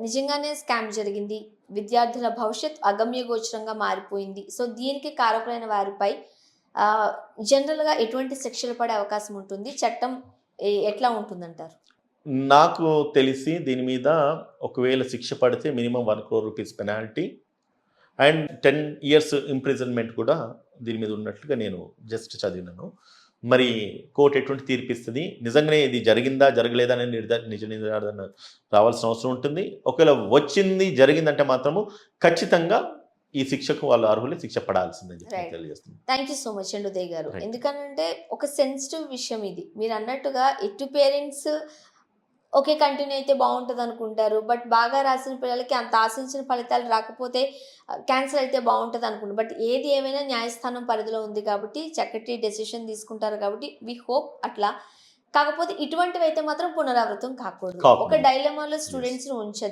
నిజంగానే స్కామ్ జరిగింది, విద్యార్థుల భవిష్యత్ అగమ్యగోచరంగా మారిపోయింది, సో దీనికి కారకులైన వారిపై జనరల్గా ఎటువంటి శిక్షలు పడే అవకాశం ఉంటుంది, చట్టం ఎట్లా ఉంటుందంటారు? నాకు తెలిసి దీని మీద ఒకవేళ శిక్ష పడితే minimum 1 crore rupees penalty and 10 years imprisonment కూడా దీని మీద ఉన్నట్లుగా నేను జస్ట్ చదివినాను. మరి కోర్టు ఎటువంటి తీర్పిస్తుంది, నిజంగానే ఇది జరిగిందా జరగలేదా అని నిజ నిర్ధారణ రావాల్సిన అవసరం ఉంటుంది. ఒకవేళ వచ్చింది జరిగిందంటే మాత్రము ఖచ్చితంగా ఈ శిక్షకు వాళ్ళు అర్హులే, శిక్ష పడాల్సిందని చెప్పి తెలియజేస్తుంది. థ్యాంక్ యూ సో మచ్ అండి ఉదయ్ గారు. ఎందుకంటే ఒక సెన్సిటివ్ విషయం ఇది. మీరు అన్నట్టుగా ఎటు పేరెంట్స్ ఓకే కంటిన్యూ అయితే బాగుంటుంది అనుకుంటారు, బట్ బాగా రాసిన పిల్లలకి అంత ఆశించిన ఫలితాలు రాకపోతే క్యాన్సిల్ అయితే బాగుంటుంది అనుకుంటారు. బట్ ఏది ఏమైనా న్యాయస్థానం పరిధిలో ఉంది కాబట్టి చక్కటి డెసిషన్ తీసుకుంటారు కాబట్టి వి హోప్ అట్లా. కాకపోతే ఇటువంటివి అయితే మాత్రం పునరావృతం కాకూడదు. ఒక డైలమాలో స్టూడెంట్స్ని ఉంచద్దు.